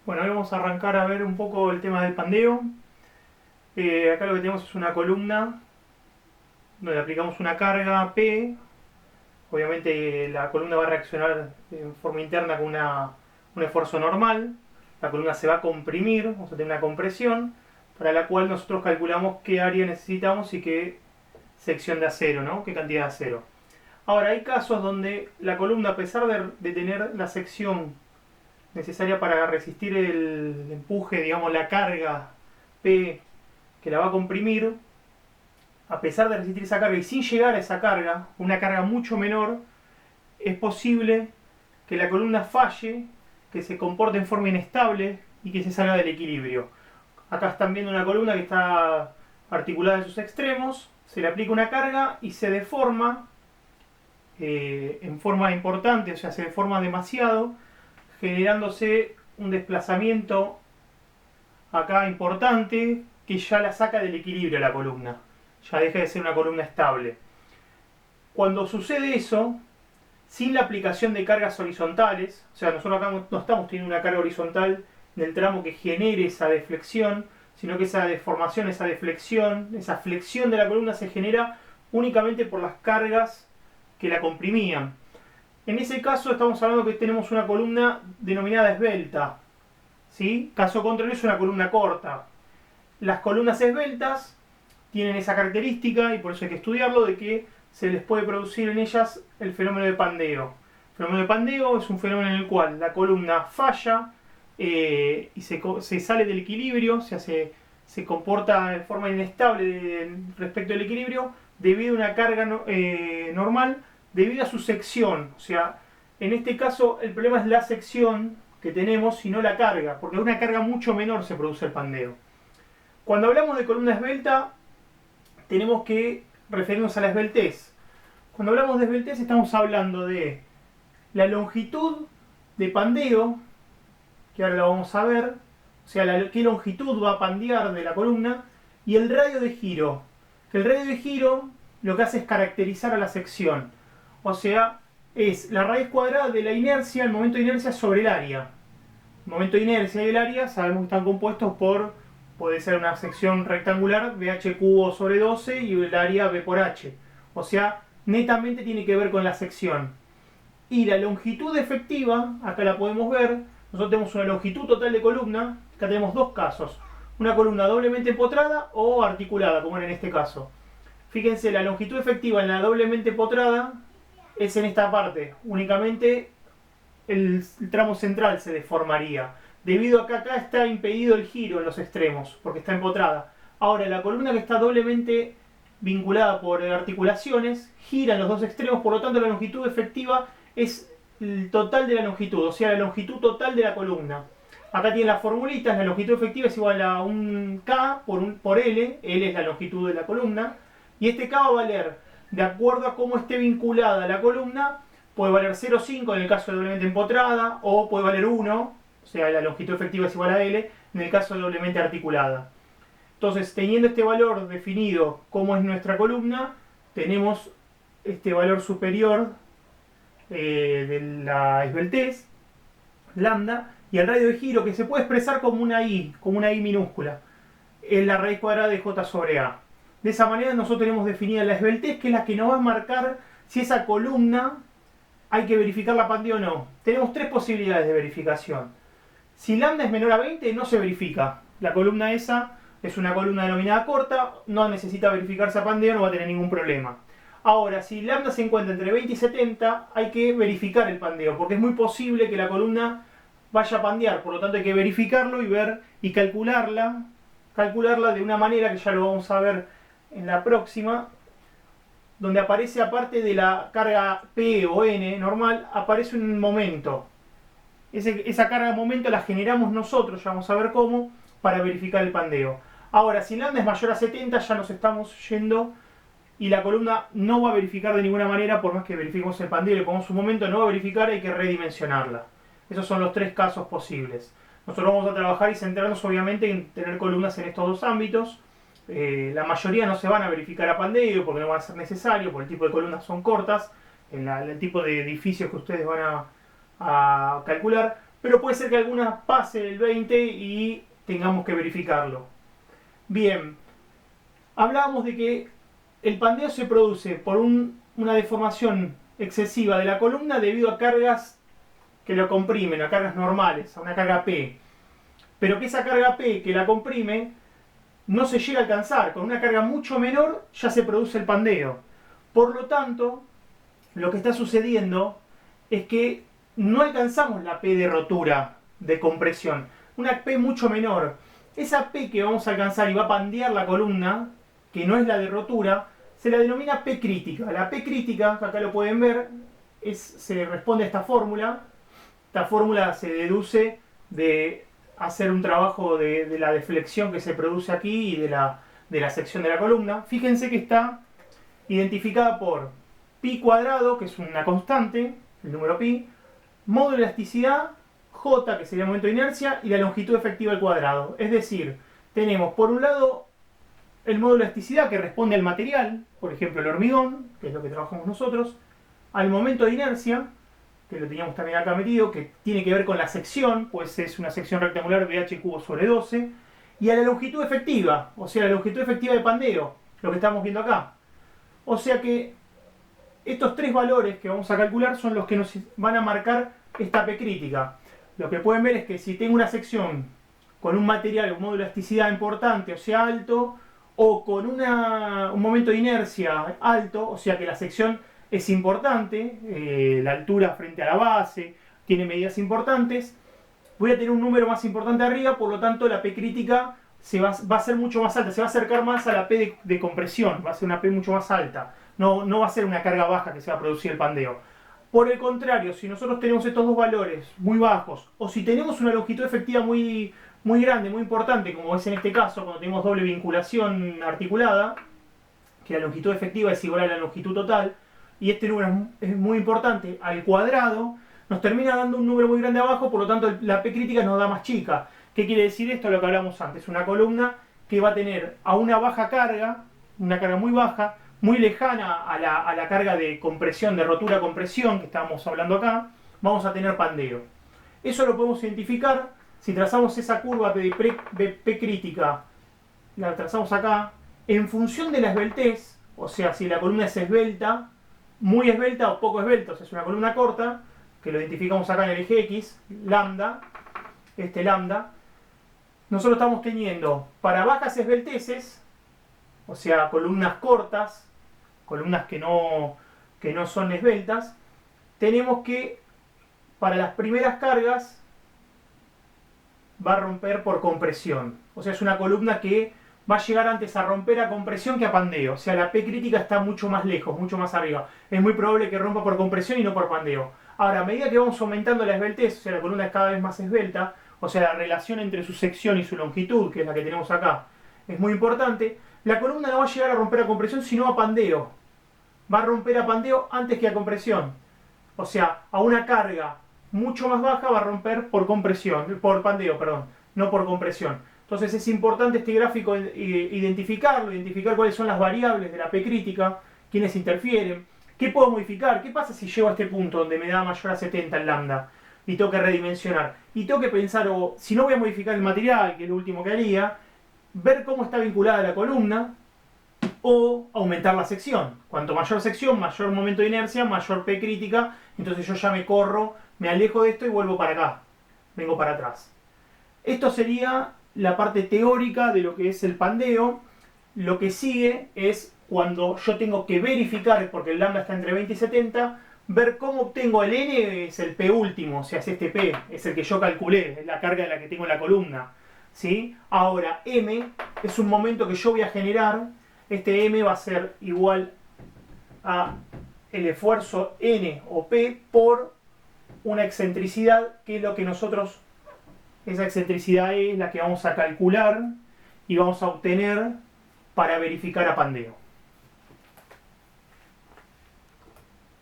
Bueno, hoy vamos a arrancar a ver un poco el tema del pandeo. Acá lo que tenemos es una columna donde aplicamos una carga P. Obviamente la columna va a reaccionar en forma interna con un esfuerzo normal. La columna se va a comprimir, vamos a tener una compresión, para la cual nosotros calculamos qué área necesitamos y qué sección de acero, ¿no? Qué cantidad de acero. Ahora, hay casos donde la columna, a pesar de tener la sección necesaria para resistir el empuje, digamos la carga P que la va a comprimir, a pesar de resistir esa carga y sin llegar a esa carga, una carga mucho menor, es posible que la columna falle, que se comporte en forma inestable y que se salga del equilibrio. Acá están viendo una columna que está articulada en sus extremos, se le aplica una carga y se deforma en forma importante, o sea, se deforma demasiado, generándose un desplazamiento acá importante que ya la saca del equilibrio la columna. Ya deja de ser una columna estable. Cuando sucede eso, sin la aplicación de cargas horizontales, o sea, nosotros acá no estamos teniendo una carga horizontal en el tramo que genere esa deflexión, sino que esa deformación, esa deflexión, esa flexión de la columna se genera únicamente por las cargas que la comprimían. En ese caso estamos hablando que tenemos una columna denominada esbelta, ¿sí? Caso contrario es una columna corta. Las columnas esbeltas tienen esa característica, y por eso hay que estudiarlo, de que se les puede producir en ellas el fenómeno de pandeo. El fenómeno de pandeo es un fenómeno en el cual la columna falla y se sale del equilibrio, o sea, se comporta de forma inestable respecto al equilibrio debido a una carga normal, debido a su sección. O sea, en este caso el problema es la sección que tenemos y no la carga, porque de una carga mucho menor se produce el pandeo. Cuando hablamos de columna esbelta, tenemos que referirnos a la esbeltez. Cuando hablamos de esbeltez estamos hablando de la longitud de pandeo, que ahora lo vamos a ver, o sea, qué longitud va a pandear de la columna, y el radio de giro. Que el radio de giro lo que hace es caracterizar a la sección. O sea, es la raíz cuadrada de la inercia, el momento de inercia sobre el área. El momento de inercia y el área sabemos que están compuestos por, puede ser una sección rectangular, BH cubo sobre 12 y el área B por H. O sea, netamente tiene que ver con la sección. Y la longitud efectiva, acá la podemos ver, nosotros tenemos una longitud total de columna, acá tenemos dos casos. Una columna doblemente empotrada o articulada, como era en este caso. Fíjense, la longitud efectiva en la doblemente empotrada es en esta parte, únicamente el tramo central se deformaría, debido a que acá está impedido el giro en los extremos, porque está empotrada. Ahora, la columna que está doblemente vinculada por articulaciones, gira en los dos extremos, por lo tanto la longitud efectiva es el total de la longitud, o sea, la longitud total de la columna. Acá tienen las formulitas, la longitud efectiva es igual a un K por L, L es la longitud de la columna, y este K va a valer, de acuerdo a cómo esté vinculada la columna, puede valer 0,5 en el caso de doblemente empotrada, o puede valer 1, o sea, la longitud efectiva es igual a L, en el caso de doblemente articulada. Entonces, teniendo este valor definido como es nuestra columna, tenemos este valor superior de la esbeltez, lambda, y el radio de giro, que se puede expresar como una I minúscula, es la raíz cuadrada de J sobre A. De esa manera nosotros tenemos definida la esbeltez, que es la que nos va a marcar si esa columna hay que verificar la pandeo o no. Tenemos tres posibilidades de verificación. Si lambda es menor a 20, no se verifica. La columna esa es una columna denominada corta, no necesita verificarse a pandeo, no va a tener ningún problema. Ahora, si lambda se encuentra entre 20 y 70, hay que verificar el pandeo, porque es muy posible que la columna vaya a pandear, por lo tanto hay que verificarlo y ver y calcularla de una manera que ya lo vamos a ver en la próxima, donde aparece, aparte de la carga P o N normal, aparece un momento. Esa carga de momento la generamos nosotros, ya vamos a ver cómo, para verificar el pandeo. Ahora, si lambda es mayor a 70, ya nos estamos yendo y la columna no va a verificar de ninguna manera, por más que verifiquemos el pandeo y le pongamos un momento, no va a verificar, hay que redimensionarla. Esos son los tres casos posibles. Nosotros vamos a trabajar y centrarnos obviamente en tener columnas en estos dos ámbitos. La mayoría no se van a verificar a pandeo porque no van a ser necesario, porque el tipo de columnas son cortas, el tipo de edificios que ustedes van a calcular, pero puede ser que alguna pase el 20 y tengamos que verificarlo. Bien, hablábamos de que el pandeo se produce por una deformación excesiva de la columna debido a cargas que lo comprimen, a cargas normales, a una carga P. Pero que esa carga P que la comprime no se llega a alcanzar. Con una carga mucho menor ya se produce el pandeo. Por lo tanto, lo que está sucediendo es que no alcanzamos la P de rotura, de compresión. Una P mucho menor. Esa P que vamos a alcanzar y va a pandear la columna, que no es la de rotura, se la denomina P crítica. La P crítica, que acá lo pueden ver, se responde a esta fórmula. Esta fórmula se deduce de hacer un trabajo de la deflexión que se produce aquí y de la sección de la columna. Fíjense que está identificada por pi cuadrado, que es una constante, el número pi, módulo de elasticidad, j, que sería el momento de inercia, y la longitud efectiva al cuadrado. Es decir, tenemos por un lado el módulo de elasticidad que responde al material, por ejemplo el hormigón, que es lo que trabajamos nosotros, al momento de inercia, que lo teníamos también acá metido, que tiene que ver con la sección, pues es una sección rectangular BH cubo sobre 12, y a la longitud efectiva, o sea, la longitud efectiva de pandeo, lo que estamos viendo acá. O sea que estos tres valores que vamos a calcular son los que nos van a marcar esta P crítica. Lo que pueden ver es que si tengo una sección con un material, un módulo de elasticidad importante, o sea, alto, o con un momento de inercia alto, o sea que la sección es importante, la altura frente a la base, tiene medidas importantes, voy a tener un número más importante arriba, por lo tanto la P crítica va a ser mucho más alta, se va a acercar más a la P de compresión, va a ser una P mucho más alta, no va a ser una carga baja que se va a producir el pandeo. Por el contrario, si nosotros tenemos estos dos valores muy bajos, o si tenemos una longitud efectiva muy grande, muy importante, como es en este caso, cuando tenemos doble vinculación articulada, que la longitud efectiva es igual a la longitud total, y este número es muy importante, al cuadrado, nos termina dando un número muy grande abajo, por lo tanto la P crítica nos da más chica. ¿Qué quiere decir esto? Lo que hablamos antes, una columna que va a tener a una baja carga, una carga muy baja, muy lejana a la carga de compresión, de rotura-compresión que estábamos hablando acá, vamos a tener pandeo. Eso lo podemos identificar si trazamos esa curva de P crítica, la trazamos acá, en función de la esbeltez, o sea, si la columna es esbelta, muy esbelta o poco esbelta, o sea, es una columna corta, que lo identificamos acá en el eje X, lambda, lambda, nosotros estamos teniendo para bajas esbelteces, o sea, columnas cortas, columnas que no son esbeltas, tenemos que para las primeras cargas va a romper por compresión. O sea, es una columna que va a llegar antes a romper a compresión que a pandeo. O sea, la P crítica está mucho más lejos, mucho más arriba. Es muy probable que rompa por compresión y no por pandeo. Ahora, a medida que vamos aumentando la esbeltez, o sea, la columna es cada vez más esbelta, o sea, la relación entre su sección y su longitud, que es la que tenemos acá, es muy importante, la columna no va a llegar a romper a compresión, sino a pandeo. Va a romper a pandeo antes que a compresión. O sea, a una carga mucho más baja va a romper por compresión, por pandeo, perdón, no por compresión. Entonces es importante este gráfico identificar cuáles son las variables de la P crítica, quiénes interfieren, qué puedo modificar, qué pasa si llego a este punto donde me da mayor a 70 el lambda y tengo que redimensionar. Y tengo que pensar, o si no voy a modificar el material, que es lo último que haría, ver cómo está vinculada la columna o aumentar la sección. Cuanto mayor sección, mayor momento de inercia, mayor P crítica, entonces yo ya me corro, me alejo de esto y vuelvo para acá, vengo para atrás. Esto sería la parte teórica de lo que es el pandeo. Lo que sigue es cuando yo tengo que verificar, porque el lambda está entre 20 y 70, ver cómo obtengo el n, es el P último, o sea, es este P, es el que yo calculé, es la carga de la que tengo en la columna, ¿sí? Ahora, m es un momento que yo voy a generar, este m va a ser igual a el esfuerzo n o P por una excentricidad, que es lo que nosotros, esa excentricidad es la que vamos a calcular y vamos a obtener para verificar a pandeo.